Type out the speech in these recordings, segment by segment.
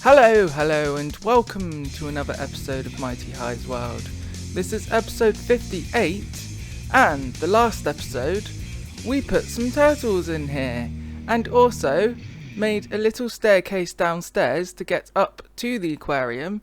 Hello, and welcome to another episode of Mighty High's World. This is episode 58, and the last episode, we put some turtles in here, and also made a little staircase downstairs to get up to the aquarium,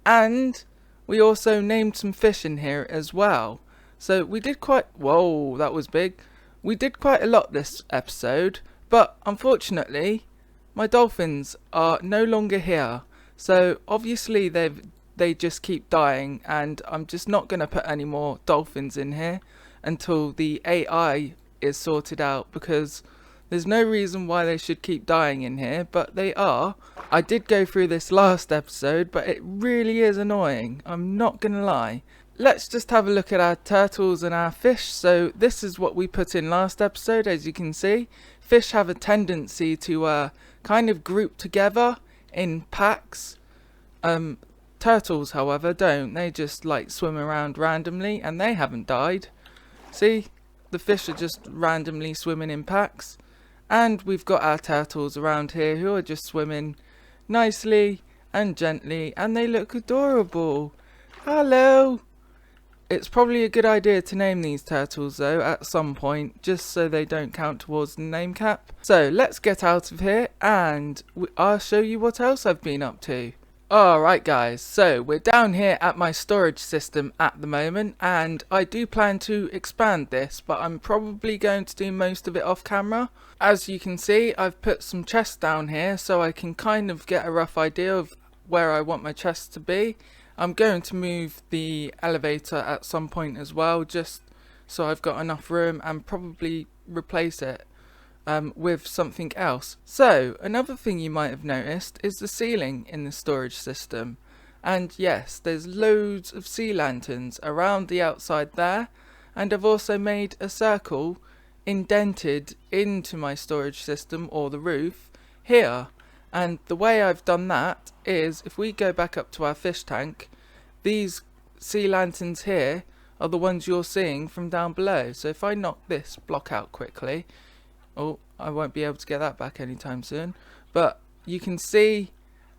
and we also named some fish in here as well. So we did whoa, that was big. We did quite a lot this episode, but unfortunately, my dolphins are no longer here, so obviously they just keep dying, and I'm just not going to put any more dolphins in here until the AI is sorted out, because there's no reason why they should keep dying in here, but they are. I did go through this last episode, but it really is annoying, I'm not going to lie. Let's just have a look at our turtles and our fish. So this is what we put in last episode. As you can see, fish have a tendency to kind of group together in packs. Turtles, however, don't. They just like swim around randomly, and they haven't died. See, the fish are just randomly swimming in packs. And we've got our turtles around here who are just swimming nicely and gently, and they look adorable. Hello! It's probably a good idea to name these turtles though at some point, just so they don't count towards the name cap. So let's get out of here, and I'll show you what else I've been up to. Alright guys, so we're down here at my storage system at the moment, and I do plan to expand this, but I'm probably going to do most of it off camera. As you can see, I've put some chests down here so I can kind of get a rough idea of where I want my chests to be. I'm going to move the elevator at some point as well, just so I've got enough room, and probably replace it with something else. So another thing you might have noticed is the ceiling in the storage system, and yes, there's loads of sea lanterns around the outside there, and I've also made a circle indented into my storage system, or the roof here. And the way I've done that is, if we go back up to our fish tank, these sea lanterns here are the ones you're seeing from down below. So if I knock this block out quickly, oh, I won't be able to get that back anytime soon, but you can see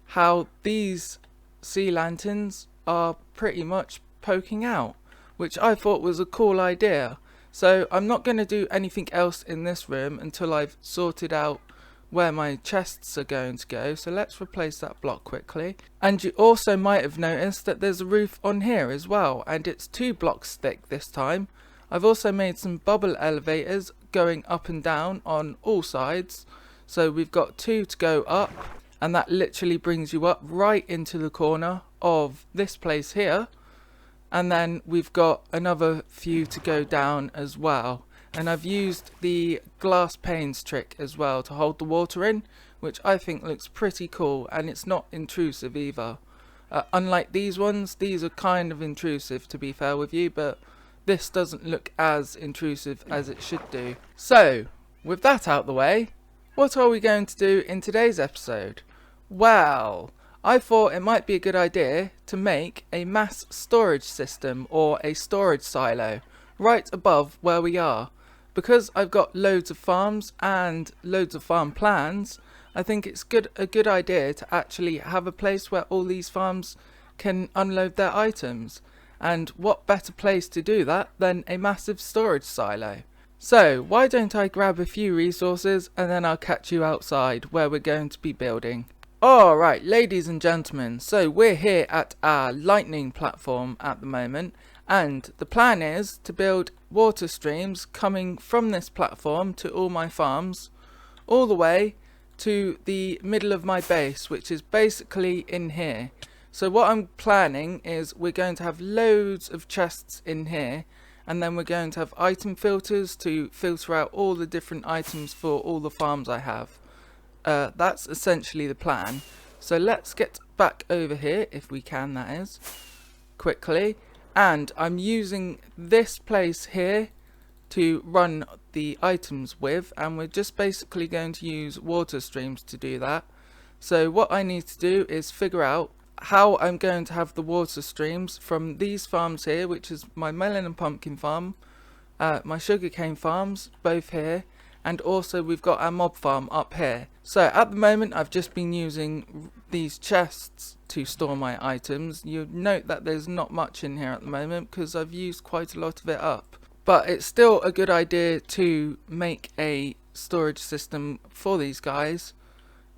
how these sea lanterns are pretty much poking out, which I thought was a cool idea. So I'm not going to do anything else in this room until I've sorted out where my chests are going to go. So let's replace that block quickly. And you also might have noticed that there's a roof on here as well, and it's 2 blocks thick this time. I've also made some bubble elevators going up and down on all sides, so we've got 2 to go up, and that literally brings you up right into the corner of this place here. And then we've got another few to go down as well. And I've used the glass panes trick as well to hold the water in, which I think looks pretty cool, and it's not intrusive either. Unlike these ones, these are kind of intrusive to be fair with you, but this doesn't look as intrusive as it should do. So, with that out the way, what are we going to do in today's episode? Well, I thought it might be a good idea to make a mass storage system, or a storage silo, right above where we are. Because I've got loads of farms and loads of farm plans, I think it's a good idea to actually have a place where all these farms can unload their items. And what better place to do that than a massive storage silo? So why don't I grab a few resources, and then I'll catch you outside where we're going to be building. Alright, ladies and gentlemen, so we're here at our lightning platform at the moment, and the plan is to build water streams coming from this platform to all my farms, all the way to the middle of my base, which is basically in here. So what I'm planning is we're going to have loads of chests in here, and then we're going to have item filters to filter out all the different items for all the farms I have. That's essentially the plan. So let's get back over here, if we can, that is, quickly. And I'm using this place here to run the items with, and we're just basically going to use water streams to do that. So what I need to do is figure out how I'm going to have the water streams from these farms here, which is my melon and pumpkin farm, my sugarcane farms, both here, and also we've got our mob farm up here. So at the moment I've just been using these chests to store my items. You note that there's not much in here at the moment because I've used quite a lot of it up. But it's still a good idea to make a storage system for these guys,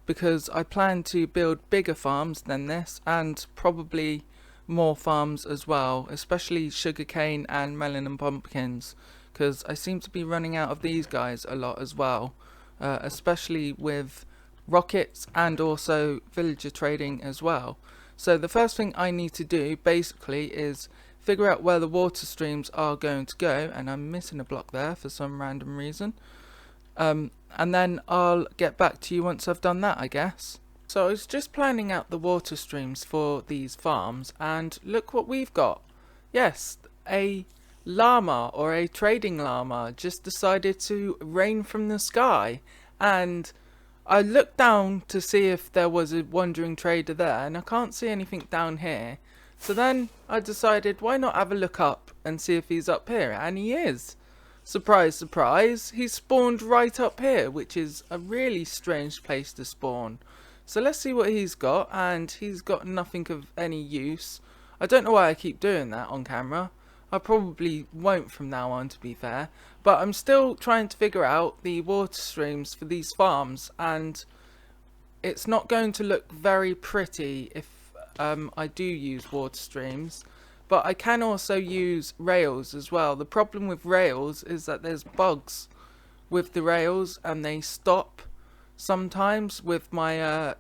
because I plan to build bigger farms than this and probably more farms as well, especially sugarcane and melon and pumpkins, because I seem to be running out of these guys a lot as well, especially with rockets and also villager trading as well. So the first thing I need to do basically is figure out where the water streams are going to go, and I'm missing a block there for some random reason. And then I'll get back to you once I've done that, I guess. So I was just planning out the water streams for these farms, and look what we've got. Yes, a llama, or a trading llama, just decided to rain from the sky, and I looked down to see if there was a wandering trader there, and I can't see anything down here. So then I decided, why not have a look up and see if he's up here, and he is. Surprise, surprise, he spawned right up here, which is a really strange place to spawn. So let's see what he's got, and he's got nothing of any use. I don't know why I keep doing that on camera. I probably won't from now on, to be fair. But I'm still trying to figure out the water streams for these farms, and it's not going to look very pretty if I do use water streams. But I can also use rails as well. The problem with rails is that there's bugs with the rails, and they stop sometimes. With my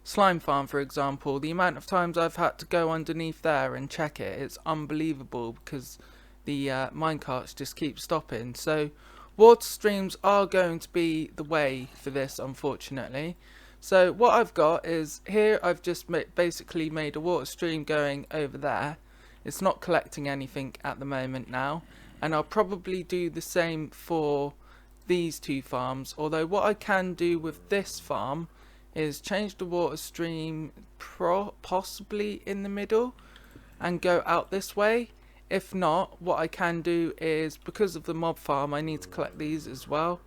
slime farm, for example, the amount of times I've had to go underneath there and check it, it's unbelievable, because the minecarts just keep stopping. So water streams are going to be the way for this, unfortunately. So what I've got is, here I've just basically made a water stream going over there. It's not collecting anything at the moment now, and I'll probably do the same for these two farms. Although what I can do with this farm is change the water stream possibly in the middle and go out this way. If not, what I can do is, because of the mob farm, I need to collect these as well.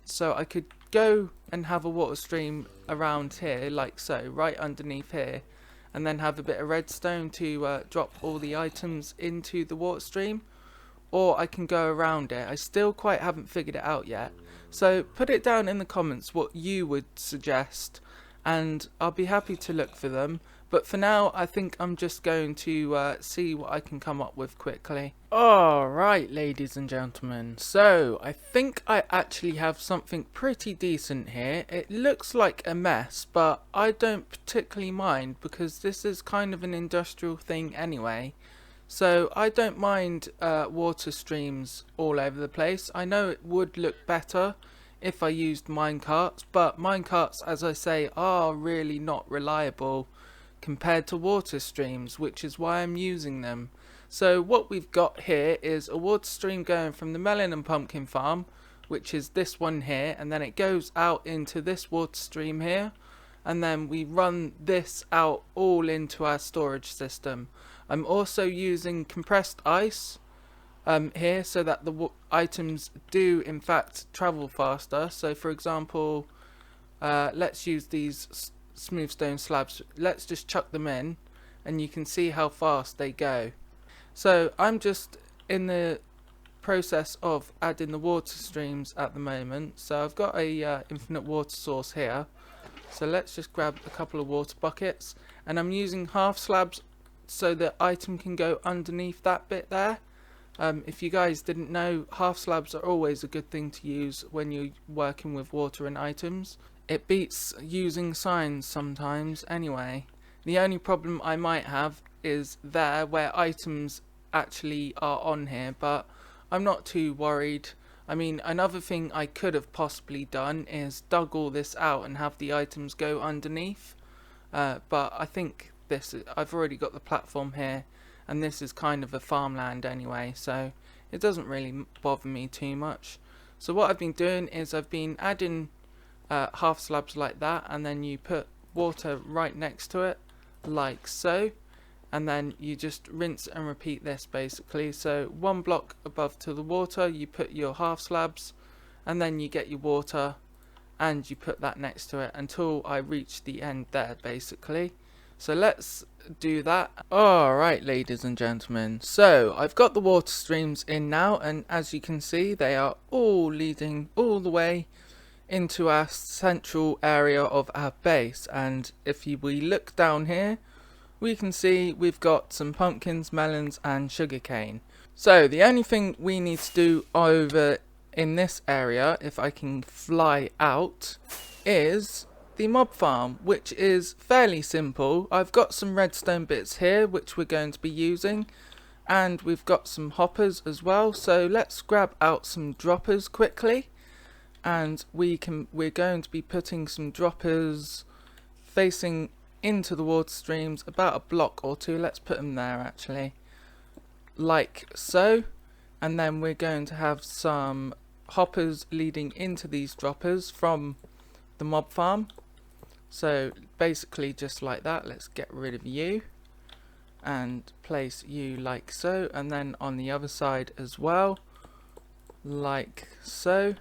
So I could go and have a water stream around here, like so, right underneath here, and then have a bit of redstone to drop all the items into the water stream. Or I can go around it. I still quite haven't figured it out yet. So put it down in the comments what you would suggest, and I'll be happy to look for them. But for now, I think I'm just going to see what I can come up with quickly. Alright, ladies and gentlemen, so I think I actually have something pretty decent here. It looks like a mess, but I don't particularly mind, because this is kind of an industrial thing anyway. So I don't mind water streams all over the place. I know it would look better if I used minecarts, but minecarts, as I say, are really not reliable compared to water streams, which is why I'm using them. So what we've got here is a water stream going from the melon and pumpkin farm, which is this one here, and then it goes out into this water stream here, and then we run this out all into our storage system. I'm also using compressed ice here, so that the items do in fact travel faster. So for example, let's use these smooth stone slabs. Let's just chuck them in, and you can see how fast they go. So I'm just in the process of adding the water streams at the moment. So I've got a infinite water source here. So let's just grab a couple of water buckets, and I'm using half slabs so the item can go underneath that bit there. If you guys didn't know, half slabs are always a good thing to use when you're working with water and items. It beats using signs sometimes anyway. The only problem I might have is there where items actually are on here, but I'm not too worried. I mean, another thing I could have possibly done is dug all this out and have the items go underneath, but I think I've already got the platform here, and this is kind of a farmland anyway, so it doesn't really bother me too much. So what I've been doing is I've been adding half slabs like that, and then you put water right next to it like so, and then you just rinse and repeat this basically. So one block above to the water, you put your half slabs, and then you get your water and you put that next to it until I reach the end there, basically. So let's do that. Alright, ladies and gentlemen, so I've got the water streams in now, and as you can see they are all leading all the way into our central area of our base. And if we look down here, we can see we've got some pumpkins, melons and sugarcane. So the only thing we need to do over in this area, if I can fly out, is the mob farm, which is fairly simple. I've got some redstone bits here which we're going to be using, and we've got some hoppers as well. So let's grab out some droppers quickly, and we're going to be putting some droppers facing into the water streams about a block or two. Let's put them there actually, like so. And then we're going to have some hoppers leading into these droppers from the mob farm. So basically just like that. Let's get rid of you and place you like so, and then on the other side as well, like so,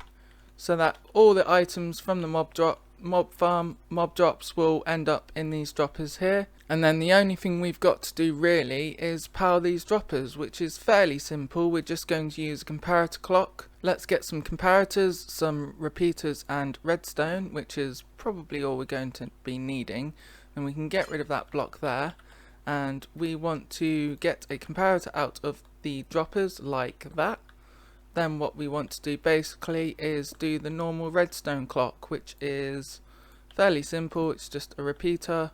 so that all the items from the mob farm mob drops will end up in these droppers here. And then the only thing we've got to do really is power these droppers, which is fairly simple. We're just going to use a comparator clock. Let's get some comparators, some repeaters and redstone, which is probably all we're going to be needing. And we can get rid of that block there. And we want to get a comparator out of the droppers like that. Then what we want to do basically is do the normal redstone clock, which is fairly simple. It's just a repeater,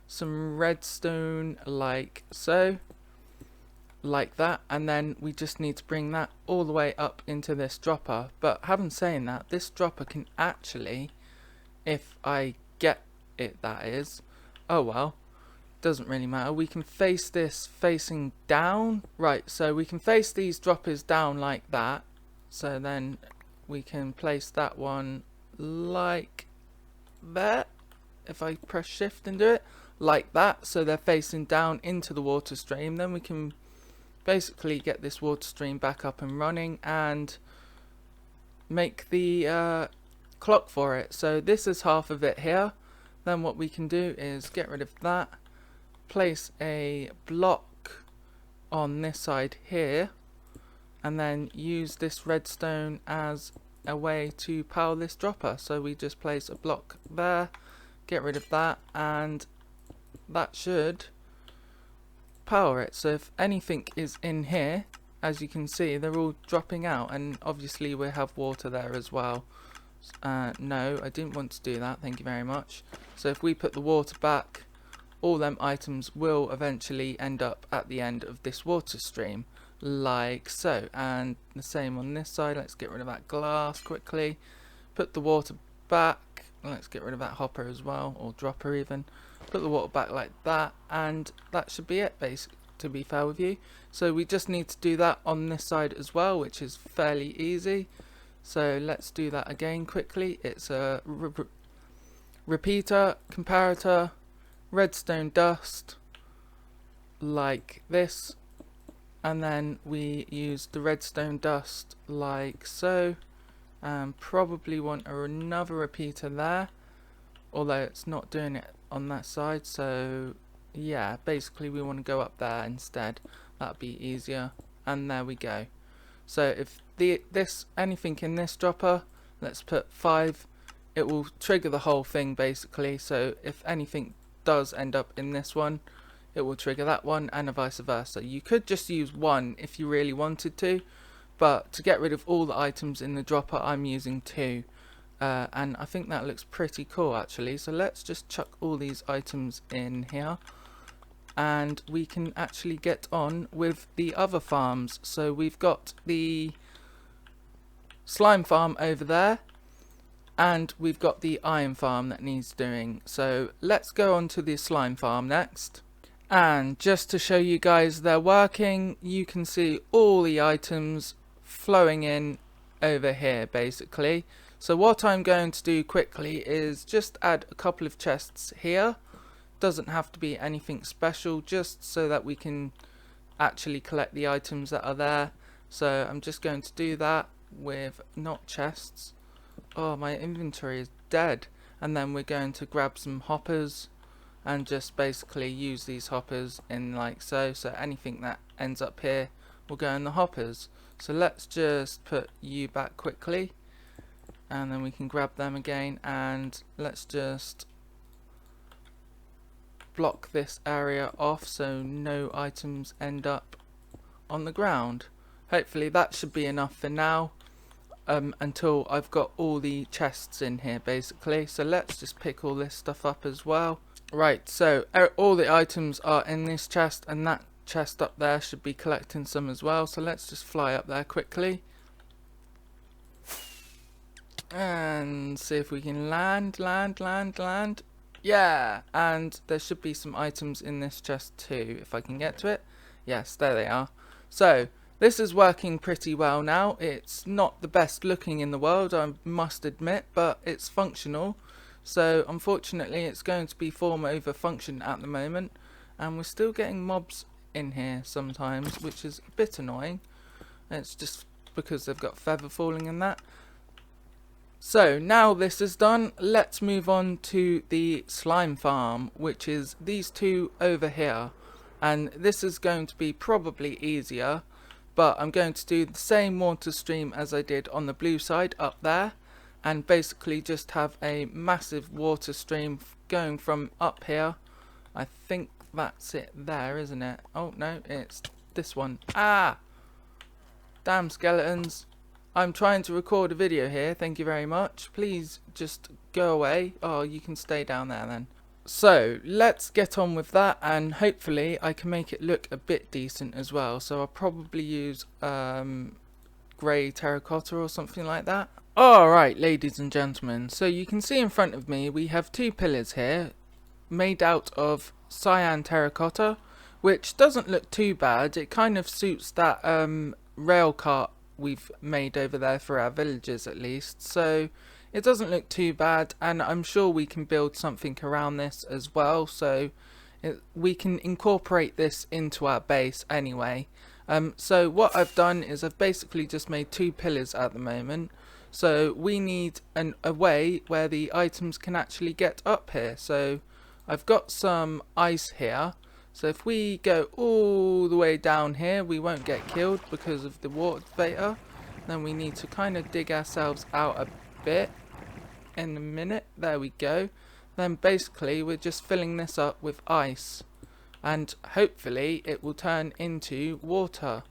some redstone like so, like that, and then we just need to bring that all the way up into this dropper. But having saying that, this dropper can actually, if I get it that is, oh well, doesn't really matter, we can face this facing down, right? So we can face these droppers down like that, so then we can place that one like that. If I press shift and do it like that, so they're facing down into the water stream, then we can basically get this water stream back up and running and make the clock for it. So this is half of it here. Then what we can do is get rid of that, place a block on this side here, and then use this redstone as a way to power this dropper. So we just place a block there, get rid of that, and that should power it. So if anything is in here, as you can see, they're all dropping out, and obviously we have water there as well. No, I didn't want to do that, thank you very much. So if we put the water back, all them items will eventually end up at the end of this water stream, like so. And the same on this side. Let's get rid of that glass quickly, put the water back, let's get rid of that hopper as well, or dropper even, put the water back like that, and that should be it, basically, to be fair with you. So we just need to do that on this side as well, which is fairly easy. So let's do that again quickly. It's a repeater, comparator, redstone dust, like this, and then we use the redstone dust like so, and probably want another repeater there, although it's not doing it on that side. So yeah, basically we want to go up there instead, that'd be easier. And there we go. So if anything in this dropper, let's put 5, it will trigger the whole thing basically. So if anything does end up in this one, it will trigger that one, and vice versa. You could just use one if you really wanted to, but to get rid of all the items in the dropper, I'm using 2. And I think that looks pretty cool actually. So let's just chuck all these items in here, and we can actually get on with the other farms. So we've got the slime farm over there, and we've got the iron farm that needs doing. So let's go on to the slime farm next. And just to show you guys they're working, you can see all the items flowing in over here basically. So what I'm going to do quickly is just add a couple of chests here. Doesn't have to be anything special, just so that we can actually collect the items that are there. So I'm just going to do that, with not chests. Oh, my inventory is dead. And then we're going to grab some hoppers and just basically use these hoppers in like so. So anything that ends up here will go in the hoppers. So let's just put you back quickly, and then we can grab them again, and let's just block this area off so no items end up on the ground. Hopefully that should be enough for now, until I've got all the chests in here basically. So let's just pick all this stuff up as well. Right, so all the items are in this chest, and that chest up there should be collecting some as well. So let's just fly up there quickly and see if we can land. Yeah, and there should be some items in this chest too, if I can get to it. Yes, there they are. So this is working pretty well now. It's not the best looking in the world, I must admit, but it's functional. So unfortunately it's going to be form over function at the moment, and we're still getting mobs in here sometimes, which is a bit annoying. It's just because they've got feather falling and that. So now this is done, let's move on to the slime farm, which is these two over here. And this is going to be probably easier, but I'm going to do the same water stream as I did on the blue side up there, and basically just have a massive water stream going from up here. I think that's it there, isn't it? Oh no, it's this one. Ah! Damn skeletons. I'm trying to record a video here, thank you very much. Please just go away. Oh, you can stay down there then. So let's get on with that, and hopefully I can make it look a bit decent as well. So I'll probably use grey terracotta or something like that. Alright, ladies and gentlemen, so you can see in front of me we have two pillars here made out of cyan terracotta, which doesn't look too bad. It kind of suits that rail cart we've made over there for our villagers at least, so it doesn't look too bad, and I'm sure we can build something around this as well, so we can incorporate this into our base anyway. So what I've done is I've basically just made two pillars at the moment, so we need a way where the items can actually get up here. So I've got some ice here. So if we go all the way down here, we won't get killed because of the water vapor. Then we need to kind of dig ourselves out a bit in a minute. There we go. Then basically we're just filling this up with ice, and hopefully it will turn into water.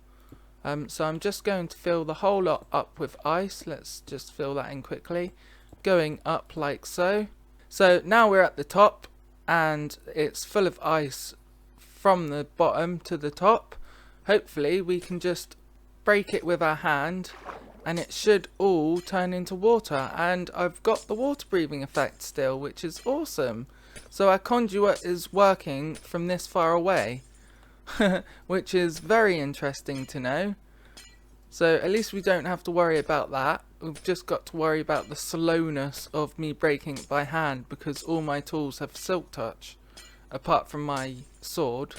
So I'm just going to fill the whole lot up with ice. Let's just fill that in quickly, going up like so. So now we're at the top and it's full of ice from the bottom to the top. Hopefully we can just break it with our hand and it should all turn into water, and I've got the water breathing effect still, which is awesome. So our conduit is working from this far away which is very interesting to know. So at least we don't have to worry about that. We've just got to worry about the slowness of me breaking it by hand, because all my tools have silk touch apart from my sword.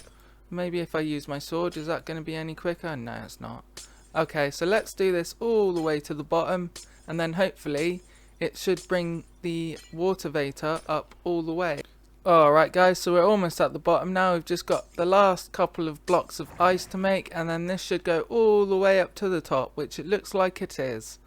Maybe if I use my sword, is that going to be any quicker? No, it's not. Okay, so let's do this all the way to the bottom, and then hopefully it should bring the water vapor up all the way. Alright guys, so we're almost at the bottom now. We've just got the last couple of blocks of ice to make, and then this should go all the way up to the top, which it looks like it is.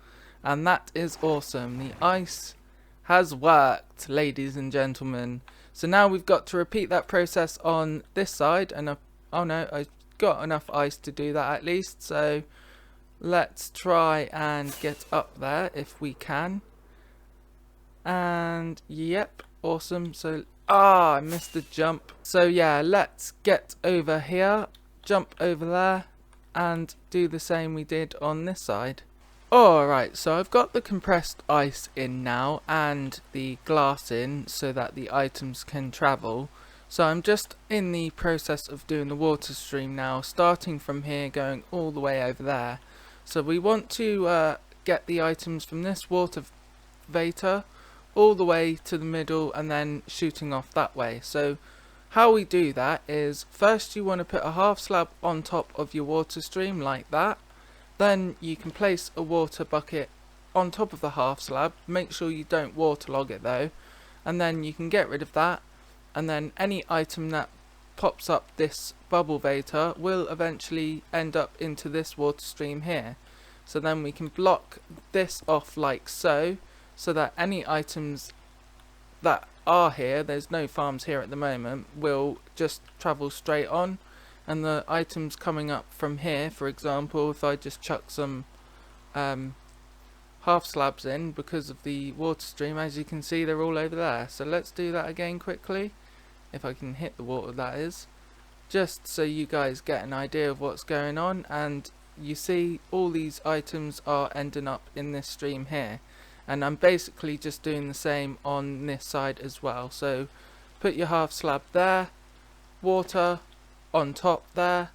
And that is awesome. The ice has worked, ladies and gentlemen. So now we've got to repeat that process on this side, and oh no, I've got enough ice to do that at least. So let's try and get up there if we can. And yep, awesome. So I missed the jump. So yeah, let's get over here, jump over there, and do the same we did on this side. Alright, so I've got the compressed ice in now and the glass in so that the items can travel. So I'm just in the process of doing the water stream now, starting from here going all the way over there. So we want to get the items from this water vapor all the way to the middle and then shooting off that way. So how we do that is, first you want to put a half slab on top of your water stream like that, Then you can place a water bucket on top of the half slab. Make sure you don't waterlog it though, and then you can get rid of that, and then any item that pops up this bubble veta will eventually end up into this water stream here. So then we can block this off like so, so that any items that are here, there's no farms here at the moment, will just travel straight on, and the items coming up from here, for example, if I just chuck some half slabs in, because of the water stream, as you can see they're all over there. So let's do that again quickly, if I can hit the water that is, just so you guys get an idea of what's going on. And you see all these items are ending up in this stream here, and I'm basically just doing the same on this side as well. So put your half slab there, water on top there,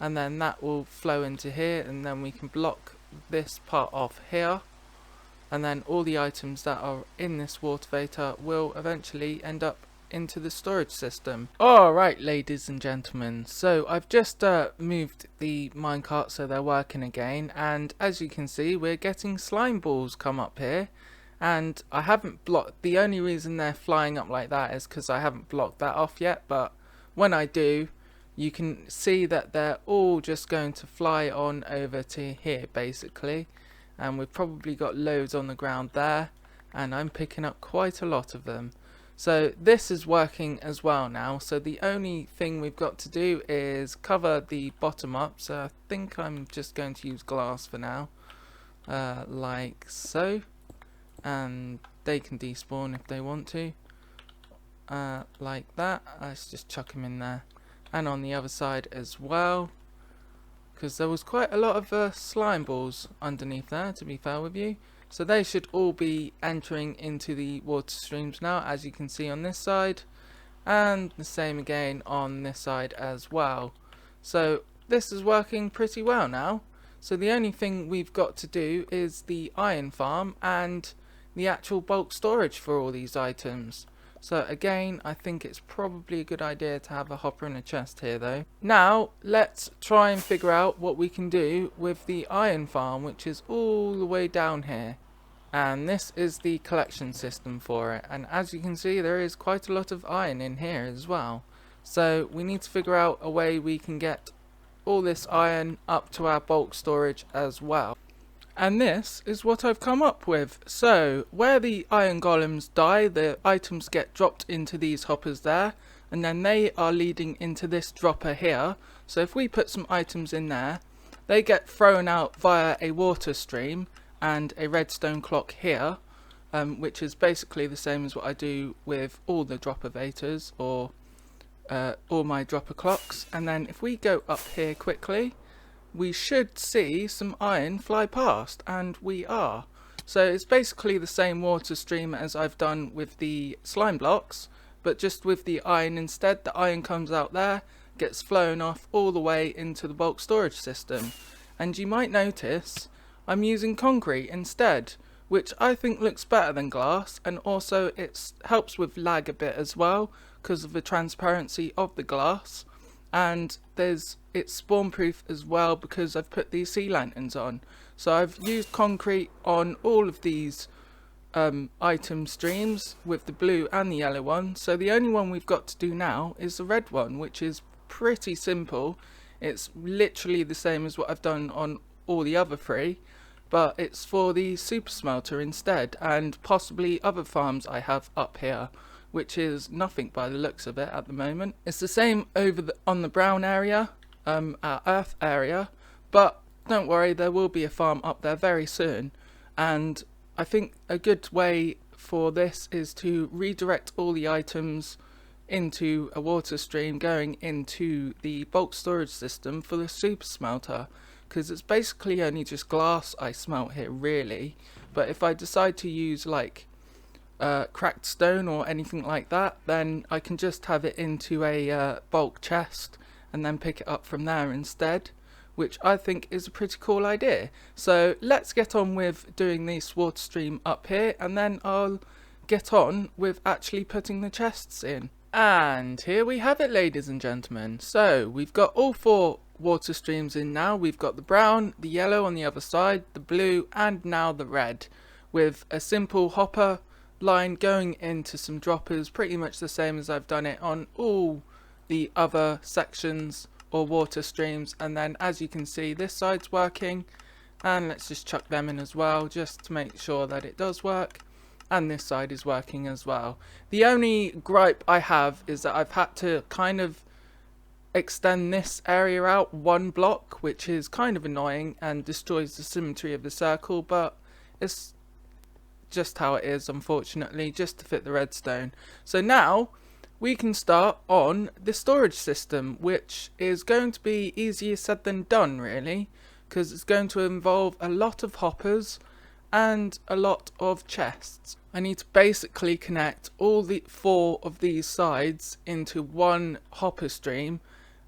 and then that will flow into here, and then we can block this part off here, and then all the items that are in this water veta will eventually end up into the storage system. Alright, ladies and gentlemen, so I've just moved the minecart so they're working again, and as you can see we're getting slime balls come up here, and I haven't blocked, the only reason they're flying up like that is because I haven't blocked that off yet, but when I do, you can see that they're all just going to fly on over to here basically, and we've probably got loads on the ground there, and I'm picking up quite a lot of them. So this is working as well now, so the only thing we've got to do is cover the bottom up. So I think I'm just going to use glass for now, like so, and they can despawn if they want to, like that. Let's just chuck them in there, and on the other side as well, because there was quite a lot of slime balls underneath there, to be fair with you. So they should all be entering into the water streams now, as you can see on this side, and the same again on this side as well. So this is working pretty well now. So the only thing we've got to do is the iron farm and the actual bulk storage for all these items. So again, I think it's probably a good idea to have a hopper and a chest here though. Now let's try and figure out what we can do with the iron farm, which is all the way down here, and this is the collection system for it, and as you can see there is quite a lot of iron in here as well. So we need to figure out a way we can get all this iron up to our bulk storage as well. And this is what I've come up with. So where the iron golems die, the items get dropped into these hoppers there, and then they are leading into this dropper here. So if we put some items in there, they get thrown out via a water stream and a redstone clock here, which is basically the same as what I do with all the dropper vetas, or all my dropper clocks. And then if we go up here quickly, we should see some iron fly past, and we are. So it's basically the same water stream as I've done with the slime blocks, but just with the iron instead. The iron comes out there, gets flown off all the way into the bulk storage system. And you might notice I'm using concrete instead, which I think looks better than glass, and also it helps with lag a bit as well because of the transparency of the glass. And it's spawn proof as well because I've put these sea lanterns on. So I've used concrete on all of these item streams with the blue and the yellow one. So the only one we've got to do now is the red one, which is pretty simple. It's literally the same as what I've done on all the other three, but it's for the super smelter instead, and possibly other farms I have up here, which is nothing by the looks of it at the moment. It's the same over on the brown area, our earth area, but don't worry, there will be a farm up there very soon. And I think a good way for this is to redirect all the items into a water stream going into the bulk storage system for the super smelter, because it's basically only just glass I smelt here really. But if I decide to use like cracked stone or anything like that, then I can just have it into a bulk chest and then pick it up from there instead, which I think is a pretty cool idea. So let's get on with doing this water stream up here, and then I'll get on with actually putting the chests in. And here we have it, ladies and gentlemen. So we've got all 4 water streams in now. We've got the brown, the yellow on the other side, the blue, and now the red, with a simple hopper line going into some droppers, pretty much the same as I've done it on all the other sections or water streams. And then as you can see, this side's working, and let's just chuck them in as well, just to make sure that it does work. And this side is working as well. The only gripe I have is that I've had to kind of extend this area out 1 block, which is kind of annoying and destroys the symmetry of the circle, but it's just how it is, unfortunately, just to fit the redstone. So now we can start on the storage system, which is going to be easier said than done, really, because it's going to involve a lot of hoppers and a lot of chests. I need to basically connect all the 4 of these sides into one hopper stream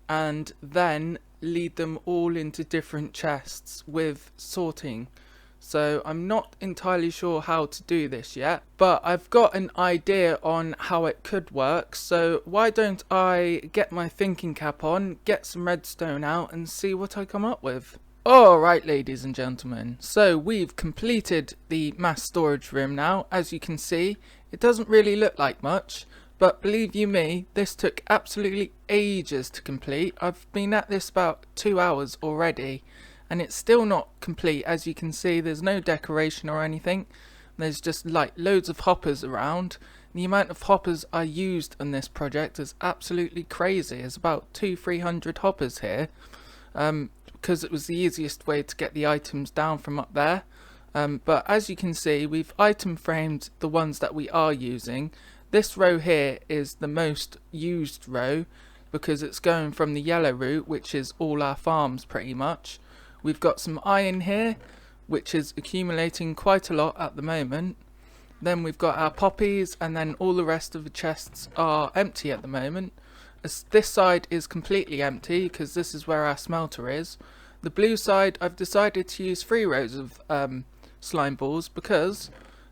and then lead them all into different chests with sorting. So I'm not entirely sure how to do this yet, but I've got an idea on how it could work. So why don't I get my thinking cap on, get some redstone out, and see what I come up with. Alright, ladies and gentlemen, so we've completed the mass storage room now. As you can see, it doesn't really look like much, but believe you me, this took absolutely ages to complete. I've been at this about 2 hours already, and it's still not complete. As you can see, there's no decoration or anything. There's just like loads of hoppers around. The amount of hoppers I used on this project is absolutely crazy. There's about 200-300 hoppers here. Because it was the easiest way to get the items down from up there. But as you can see, we've item framed the ones that we are using. This row here is the most used row because it's going from the yellow route, which is all our farms pretty much. We've got some iron here, which is accumulating quite a lot at the moment. Then we've got our poppies, and then all the rest of the chests are empty at the moment. This side is completely empty because this is where our smelter is. The blue side, I've decided to use 3 rows of slime balls because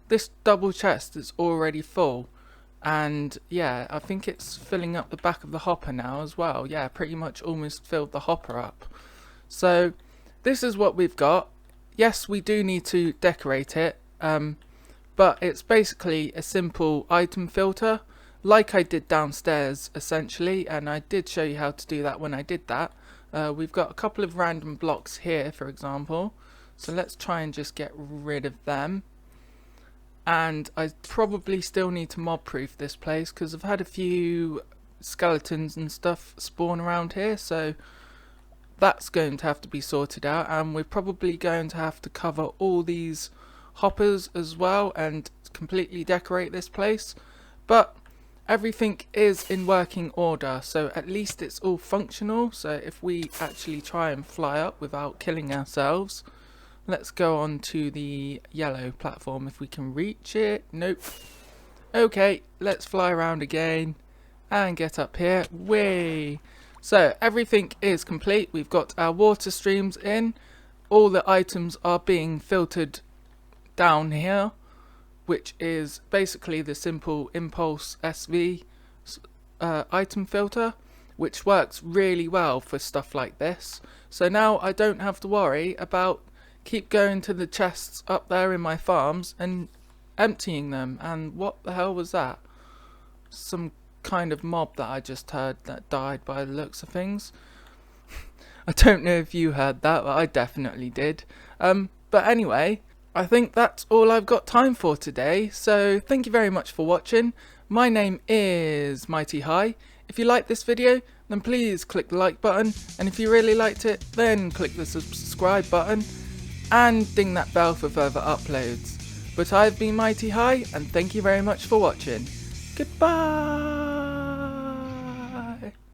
this double chest is already full. And yeah, I think it's filling up the back of the hopper now as well. Yeah, pretty much almost filled the hopper up. So this is what we've got. Yes, we do need to decorate it, but it's basically a simple item filter, like I did downstairs essentially, and I did show you how to do that when I did that. We've got a couple of random blocks here, for example, so let's try and just get rid of them. And I probably still need to mob proof this place because I've had a few skeletons and stuff spawn around here, so that's going to have to be sorted out. And we're probably going to have to cover all these hoppers as well and completely decorate this place, but everything is in working order, so at least it's all functional. So if we actually try and fly up without killing ourselves, let's go on to the yellow platform if we can reach it. Nope. Okay, let's fly around again and get up here. Way. So everything is complete. We've got our water streams in. All the items are being filtered down here, which is basically the simple Impulse SV item filter, which works really well for stuff like this. So now I don't have to worry about keep going to the chests up there in my farms and emptying them. And what the hell was that? Some kind of mob that I just heard that died by the looks of things. I don't know if you heard that, but I definitely did. But anyway, I think that's all I've got time for today, so thank you very much for watching. My name is Mighty High. If you liked this video, then please click the like button, and if you really liked it, then click the subscribe button and ding that bell for further uploads. But I've been Mighty High, and thank you very much for watching. Goodbye!